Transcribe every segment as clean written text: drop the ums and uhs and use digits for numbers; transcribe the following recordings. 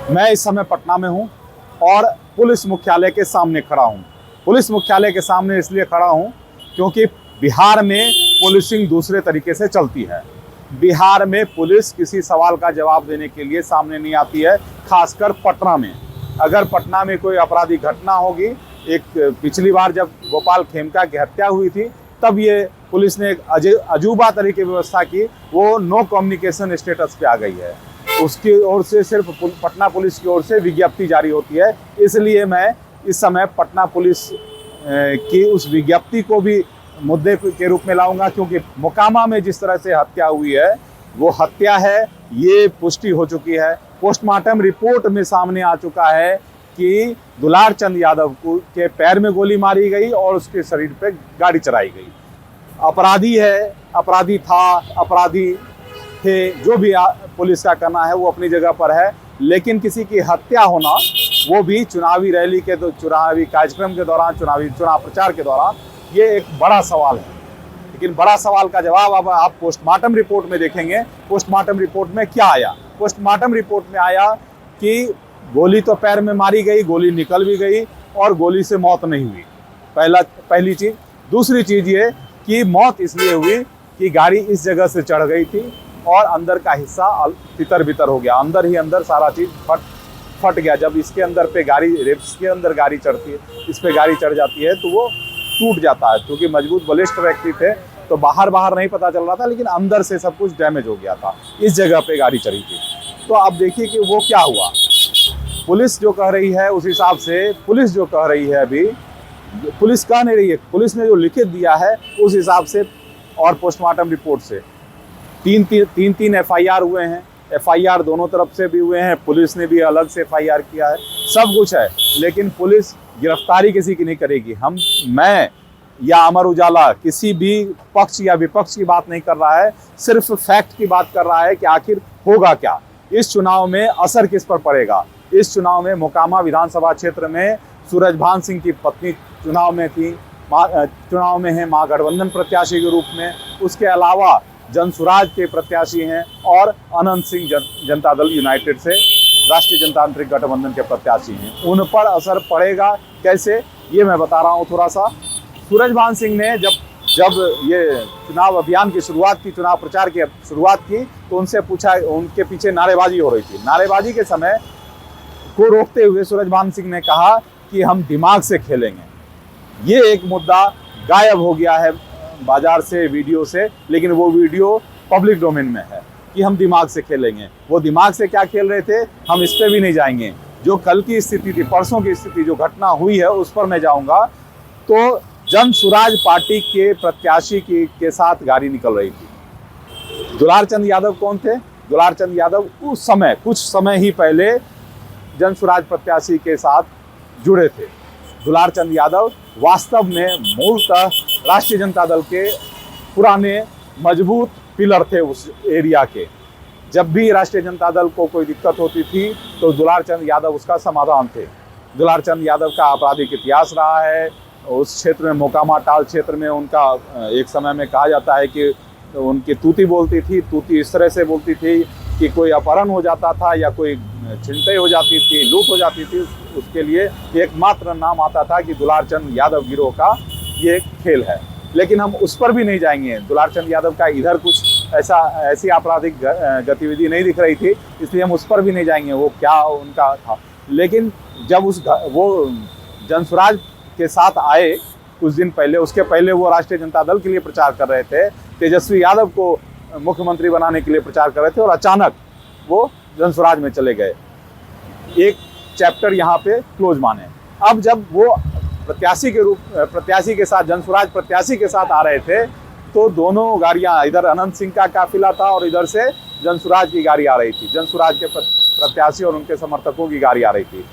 मैं इस समय पटना में हूं और पुलिस मुख्यालय के सामने खड़ा हूं। पुलिस मुख्यालय के सामने इसलिए खड़ा हूं क्योंकि बिहार में पुलिसिंग दूसरे तरीके से चलती है। बिहार में पुलिस किसी सवाल का जवाब देने के लिए सामने नहीं आती है, खासकर पटना में। अगर पटना में कोई आपराधिक घटना होगी, एक पिछली बार जब गोपाल खेमका की हत्या हुई थी, तब ये पुलिस ने एक अजूबा तरीके की व्यवस्था की, वो नो कम्युनिकेशन स्टेटस पे आ गई है। उसकी ओर से सिर्फ पटना पुलिस की ओर से विज्ञप्ति जारी होती है। इसलिए मैं इस समय पटना पुलिस की उस विज्ञप्ति को भी मुद्दे के रूप में लाऊंगा, क्योंकि मोकामा में जिस तरह से हत्या हुई है वो हत्या है, ये पुष्टि हो चुकी है। पोस्टमार्टम रिपोर्ट में सामने आ चुका है कि दुलार चंद यादव के पैर में गोली मारी गई और उसके शरीर पे गाड़ी चढ़ाई गई। अपराधी है, अपराधी था, अपराधी थे, जो भी पुलिस का करना है वो अपनी जगह पर है, लेकिन किसी की हत्या होना, वो भी चुनावी रैली के चुनावी कार्यक्रम के दौरान, चुनाव प्रचार के दौरान, ये एक बड़ा सवाल है। लेकिन बड़ा सवाल का जवाब अब आप पोस्टमार्टम रिपोर्ट में देखेंगे। पोस्टमार्टम रिपोर्ट में क्या आया? पोस्टमार्टम रिपोर्ट में आया कि गोली तो पैर में मारी गई, गोली निकल भी गई और गोली से मौत नहीं हुई। पहली चीज़। दूसरी चीज़ ये कि मौत इसलिए हुई कि गाड़ी इस जगह से चढ़ गई थी और अंदर का हिस्सा तितर बितर हो गया, अंदर ही अंदर सारा चीज़ फट गया। जब इसके अंदर पे गाड़ी, रिब्स के अंदर गाड़ी चढ़ती है, इस पे गाड़ी चढ़ जाती है तो वो टूट जाता है। क्योंकि मजबूत बलिष्ठ व्यक्ति थे तो बाहर नहीं पता चल रहा था, लेकिन अंदर से सब कुछ डैमेज हो गया था। इस जगह पे गाड़ी चढ़ी थी। तो अब देखिए कि वो क्या हुआ। पुलिस जो कह रही है उस हिसाब से, पुलिस जो कह रही है, अभी पुलिस कह नहीं रही है, पुलिस ने जो लिखित दिया है उस हिसाब से और पोस्टमार्टम रिपोर्ट से तीन FIR हुए हैं। FIR दोनों तरफ से भी हुए हैं, पुलिस ने भी अलग से FIR किया है, सब कुछ है। लेकिन पुलिस गिरफ्तारी किसी की नहीं करेगी। मैं या अमर उजाला किसी भी पक्ष या विपक्ष की बात नहीं कर रहा है, सिर्फ फैक्ट की बात कर रहा है कि आखिर होगा क्या, इस चुनाव में असर किस पर पड़ेगा। इस चुनाव में मोकामा विधानसभा क्षेत्र में सूरजभान सिंह की पत्नी चुनाव में थी, चुनाव में है महागठबंधन प्रत्याशी के रूप में। उसके अलावा जनसुराज के प्रत्याशी हैं और अनंत सिंह जनता दल यूनाइटेड से राष्ट्रीय जनतांत्रिक गठबंधन के प्रत्याशी हैं। उन पर असर पड़ेगा कैसे, ये मैं बता रहा हूँ थोड़ा सा। सूरजभान सिंह ने जब ये चुनाव अभियान की शुरुआत की, चुनाव प्रचार की शुरुआत की, तो उनसे पूछा, उनके पीछे नारेबाजी हो रही थी। नारेबाजी के समय को रोकते हुए सूरजभान सिंह ने कहा कि हम दिमाग से खेलेंगे। ये एक मुद्दा गायब हो गया है बाजार से, वीडियो से, लेकिन वो वीडियो पब्लिक डोमेन में है कि हम दिमाग से खेलेंगे। वो दिमाग से क्या खेल रहे थे, हम इस पर भी नहीं जाएंगे। जो कल की स्थिति थी, परसों की स्थिति, जो घटना हुई है उस पर मैं जाऊंगा। तो जनसुराज पार्टी के प्रत्याशी के साथ गाड़ी निकल रही थी। दुलार चंद यादव कौन थे? दुलार चंद यादव उस समय, कुछ समय ही पहले जनसुराज प्रत्याशी के साथ जुड़े थे। दुलार चंद यादव वास्तव में मूलतः राष्ट्रीय जनता दल के पुराने मजबूत पिलर थे उस एरिया के। जब भी राष्ट्रीय जनता दल को कोई दिक्कत होती थी तो दुलार चंद यादव उसका समाधान थे। दुलार चंद यादव का आपराधिक इतिहास रहा है उस क्षेत्र में। मोकामा टाल क्षेत्र में उनका एक समय में कहा जाता है कि उनकी तूती बोलती थी। तूती इस तरह से बोलती थी कि कोई अपहरण हो जाता था या कोई छिनतई हो जाती थी, लूट हो जाती थी, उसके लिए एकमात्र नाम आता था कि दुलार चंद यादव गिरोह का ये खेल है। लेकिन हम उस पर भी नहीं जाएंगे। दुलार चंद यादव का इधर कुछ ऐसी आपराधिक गतिविधि नहीं दिख रही थी, इसलिए हम उस पर भी नहीं जाएंगे वो क्या उनका था। लेकिन जब वो जनसुराज के साथ आए कुछ दिन पहले, उसके पहले वो राष्ट्रीय जनता दल के लिए प्रचार कर रहे थे, तेजस्वी यादव को मुख्यमंत्री बनाने के लिए प्रचार कर रहे थे, और अचानक वो जनसुराज में चले गए। एक चैप्टर यहाँ पे क्लोज माने। अब जब वो प्रत्याशी के साथ, जनसुराज प्रत्याशी के साथ आ रहे थे, तो दोनों गाड़ियाँ, इधर अनंत सिंह का काफिला था और इधर से जनसुराज की गाड़ी आ रही थी। जनसुराज के प्रत्याशी और उनके समर्थकों की गाड़ी आ रही थी।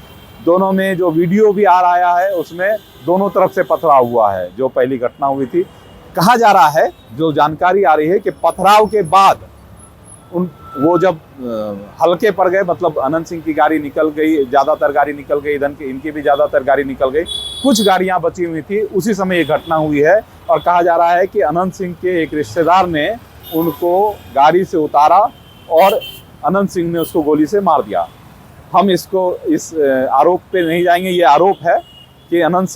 दोनों में जो वीडियो भी आ रहा है उसमें दोनों तरफ से पथराव हुआ है। जो पहली घटना हुई थी, कहा जा रहा है, जो जानकारी आ रही है कि पथराव के बाद वो जब हल्के पड़ गए, मतलब अनंत सिंह की गाड़ी निकल गई, ज़्यादातर गाड़ी निकल गई, इनकी भी ज़्यादातर गाड़ी निकल गई, कुछ गाड़ियां बची हुई थी। उसी समय ये घटना हुई है और कहा जा रहा है कि अनंत सिंह के एक रिश्तेदार ने उनको गाड़ी से उतारा और अनंत सिंह ने उसको गोली से मार दिया। हम इसको इस आरोप पे नहीं जाएंगे। ये आरोप है कि अनंत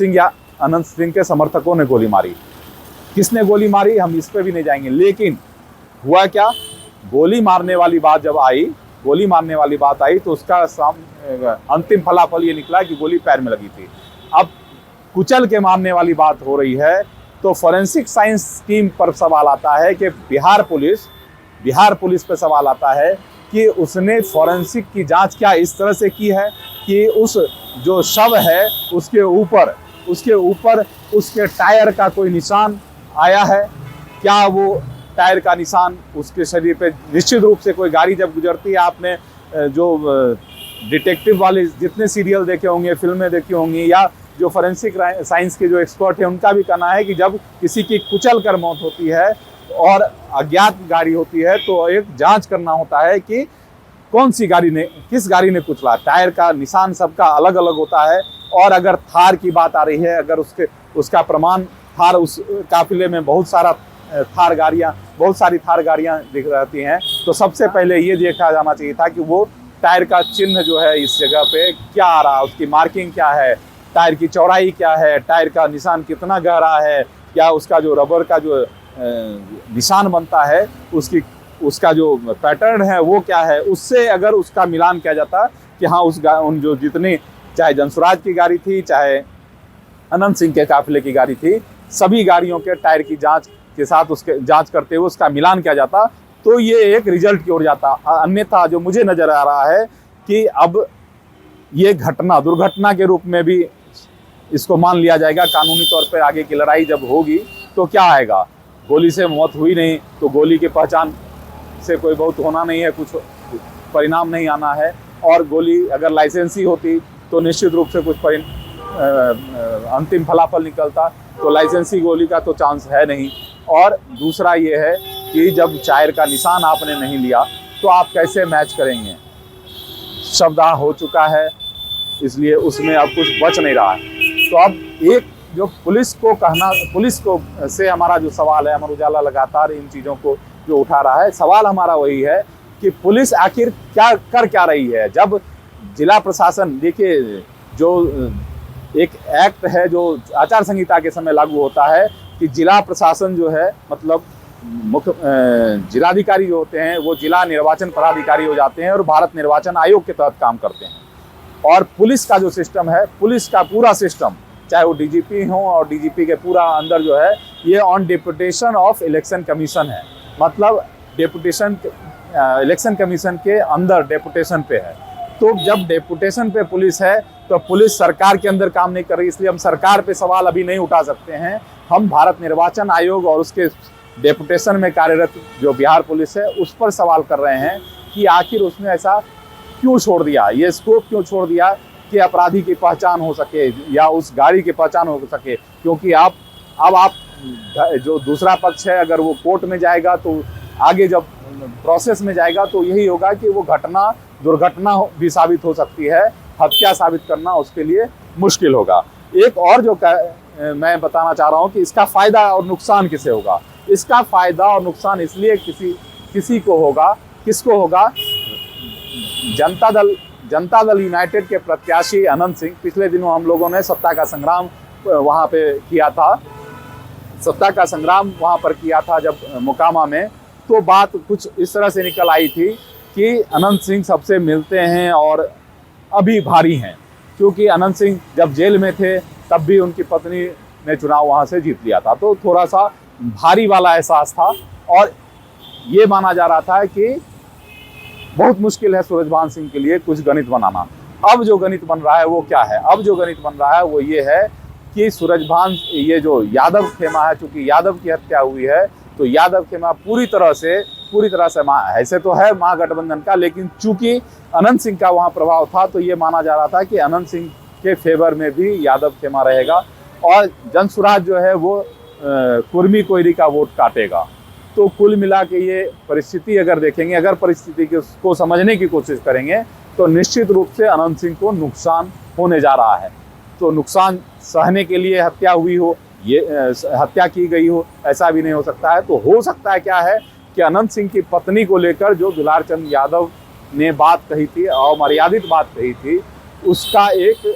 सिंह के समर्थकों ने गोली मारी। किसने गोली मारी हम इस पे भी नहीं जाएंगे। लेकिन हुआ क्या, गोली मारने वाली बात आई तो उसका अंतिम फलाफल ये निकला कि गोली पैर में लगी थी। अब कुचल के मारने वाली बात हो रही है तो फॉरेंसिक साइंस टीम पर सवाल आता है कि बिहार पुलिस पे सवाल आता है कि उसने फॉरेंसिक की जांच क्या इस तरह से की है कि उस जो शव है उसके ऊपर उसके टायर का कोई निशान आया है। क्या वो टायर का निशान उसके शरीर पे, निश्चित रूप से कोई गाड़ी जब गुजरती है, आपने जो डिटेक्टिव वाले जितने सीरियल देखे होंगे, फिल्में देखी होंगी, या जो फॉरेंसिक साइंस के जो एक्सपर्ट हैं उनका भी कहना है कि जब किसी की कुचल कर मौत होती है और अज्ञात गाड़ी होती है तो एक जांच करना होता है कि किस गाड़ी ने कुचला। टायर का निशान सबका अलग अलग होता है। और अगर थार की बात आ रही है, अगर उसका प्रमाण थार, उस काफिले में बहुत सारी थार गाड़ियां दिख रहती हैं, तो सबसे पहले ये देखा जाना चाहिए था कि वो टायर का चिन्ह जो है इस जगह पे क्या आ रहा है, उसकी मार्किंग क्या है, टायर की चौड़ाई क्या है, टायर का निशान कितना गहरा है, क्या उसका जो रबर का जो निशान बनता है उसका जो पैटर्न है वो क्या है। उससे अगर उसका मिलान किया जाता कि हाँ उन जो जितनी, चाहे जनसुराज की गाड़ी थी, चाहे अनंत सिंह के काफिले की गाड़ी थी, सभी गाड़ियों के टायर की जांच के साथ उसके जांच करते हुए उसका मिलान किया जाता तो ये एक रिजल्ट की ओर जाता। अन्यथा जो मुझे नजर आ रहा है कि अब ये दुर्घटना के रूप में भी इसको मान लिया जाएगा। कानूनी तौर पर आगे की लड़ाई जब होगी तो क्या आएगा, गोली से मौत हुई नहीं तो गोली की पहचान से कोई बहुत होना नहीं है, कुछ परिणाम नहीं आना है। और गोली अगर लाइसेंसी होती तो निश्चित रूप से कुछ अंतिम फलाफल निकलता, तो लाइसेंसी गोली का तो चांस है नहीं। और दूसरा ये है कि जब टायर का निशान आपने नहीं लिया तो आप कैसे मैच करेंगे। शवदाह हो चुका है, इसलिए उसमें अब कुछ बच नहीं रहा है। तो अब एक जो पुलिस को से हमारा जो सवाल है, अमर उजाला लगातार इन चीज़ों को जो उठा रहा है, सवाल हमारा वही है कि पुलिस आखिर क्या रही है। जब जिला प्रशासन, देखिए जो एक एक्ट है जो आचार संहिता के समय लागू होता है कि जिला प्रशासन जो है, मतलब मुख्य जिलाधिकारी जो होते हैं वो जिला निर्वाचन पदाधिकारी हो जाते हैं और भारत निर्वाचन आयोग के तहत काम करते हैं। और पुलिस का जो सिस्टम है, पुलिस का पूरा सिस्टम, चाहे वो डीजीपी हो और डीजीपी के पूरा अंदर जो है ये on deputation of election commission है, मतलब इलेक्शन कमीशन के अंदर डेपुटेशन पे है। तो जब डेपुटेशन पे पुलिस है तो पुलिस सरकार के अंदर काम नहीं कर रही, इसलिए हम सरकार पे सवाल अभी नहीं उठा सकते हैं। हम भारत निर्वाचन आयोग और उसके डेपुटेशन में कार्यरत जो बिहार पुलिस है उस पर सवाल कर रहे हैं कि आखिर उसने ऐसा क्यों छोड़ दिया, ये स्कोप क्यों छोड़ दिया कि अपराधी की पहचान हो सके या उस गाड़ी की पहचान हो सके। क्योंकि अब आप जो दूसरा पक्ष है, अगर वो कोर्ट में जाएगा तो आगे जब प्रोसेस में जाएगा तो यही होगा कि वो दुर्घटना भी साबित हो सकती है, हत्या साबित करना उसके लिए मुश्किल होगा। एक और जो मैं बताना चाह रहा हूँ कि इसका फायदा और नुकसान किसे होगा। इसका फायदा और नुकसान इसलिए किसी को होगा, किसको होगा, जनता दल यूनाइटेड के प्रत्याशी अनंत सिंह। पिछले दिनों हम लोगों ने सत्ता का संग्राम वहाँ पे किया था, सत्ता का संग्राम वहाँ पर किया था जब मोकामा में, तो बात कुछ इस तरह से निकल आई थी कि अनंत सिंह सबसे मिलते हैं और अभी भारी हैं, क्योंकि अनंत सिंह जब जेल में थे तब भी उनकी पत्नी ने चुनाव वहाँ से जीत लिया था, तो थोड़ा सा भारी वाला एहसास था। और ये माना जा रहा था कि बहुत मुश्किल है सूरजभान सिंह के लिए कुछ गणित बनाना। अब जो गणित बन रहा है वो क्या है, अब जो गणित बन रहा है वो ये है कि सूरजभान, ये जो यादव खेमा है, चूंकि यादव की हत्या हुई है तो यादव खेमा पूरी तरह से ऐसे तो है महागठबंधन का, लेकिन चूंकि अनंत सिंह का वहाँ प्रभाव था तो ये माना जा रहा था कि अनंत सिंह के फेवर में भी यादव खेमा रहेगा और जनसुराज जो है वो कुर्मी कोयरी का वोट काटेगा। तो कुल मिला के ये परिस्थिति अगर देखेंगे, अगर परिस्थिति को समझने की कोशिश करेंगे तो निश्चित रूप से अनंत सिंह को नुकसान होने जा रहा है। तो नुकसान सहने के लिए हत्या हुई हो, ये हत्या की गई हो, ऐसा भी नहीं हो सकता है। तो हो सकता है क्या है कि अनंत सिंह की पत्नी को लेकर जो दुलार चंद यादव ने बात कही थी, अमर्यादित बात कही थी, उसका एक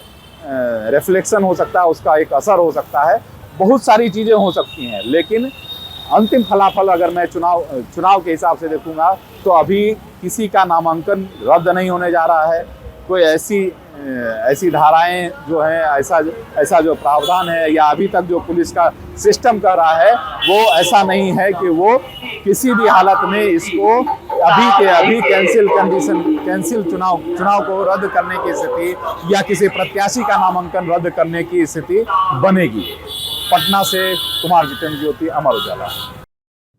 रिफ्लेक्शन हो सकता है, उसका एक असर हो सकता है, बहुत सारी चीज़ें हो सकती हैं। लेकिन अंतिम फलाफल अगर मैं चुनाव के हिसाब से देखूंगा तो अभी किसी का नामांकन रद्द नहीं होने जा रहा है। कोई ऐसी धाराएं जो हैं, ऐसा जो प्रावधान है या अभी तक जो पुलिस का सिस्टम कर रहा है वो ऐसा नहीं है कि वो किसी भी हालत में इसको अभी के अभी कैंसिल चुनाव को रद्द करने की स्थिति या किसी प्रत्याशी का नामांकन रद्द करने की स्थिति बनेगी। पटना से कुमार जितेंद्र ज्योति, अमर उजाला।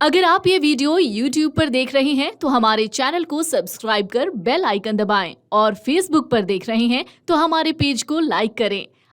अगर आप ये वीडियो YouTube पर देख रहे हैं तो हमारे चैनल को सब्सक्राइब कर बेल आइकन दबाएं और Facebook पर देख रहे हैं तो हमारे पेज को लाइक करें।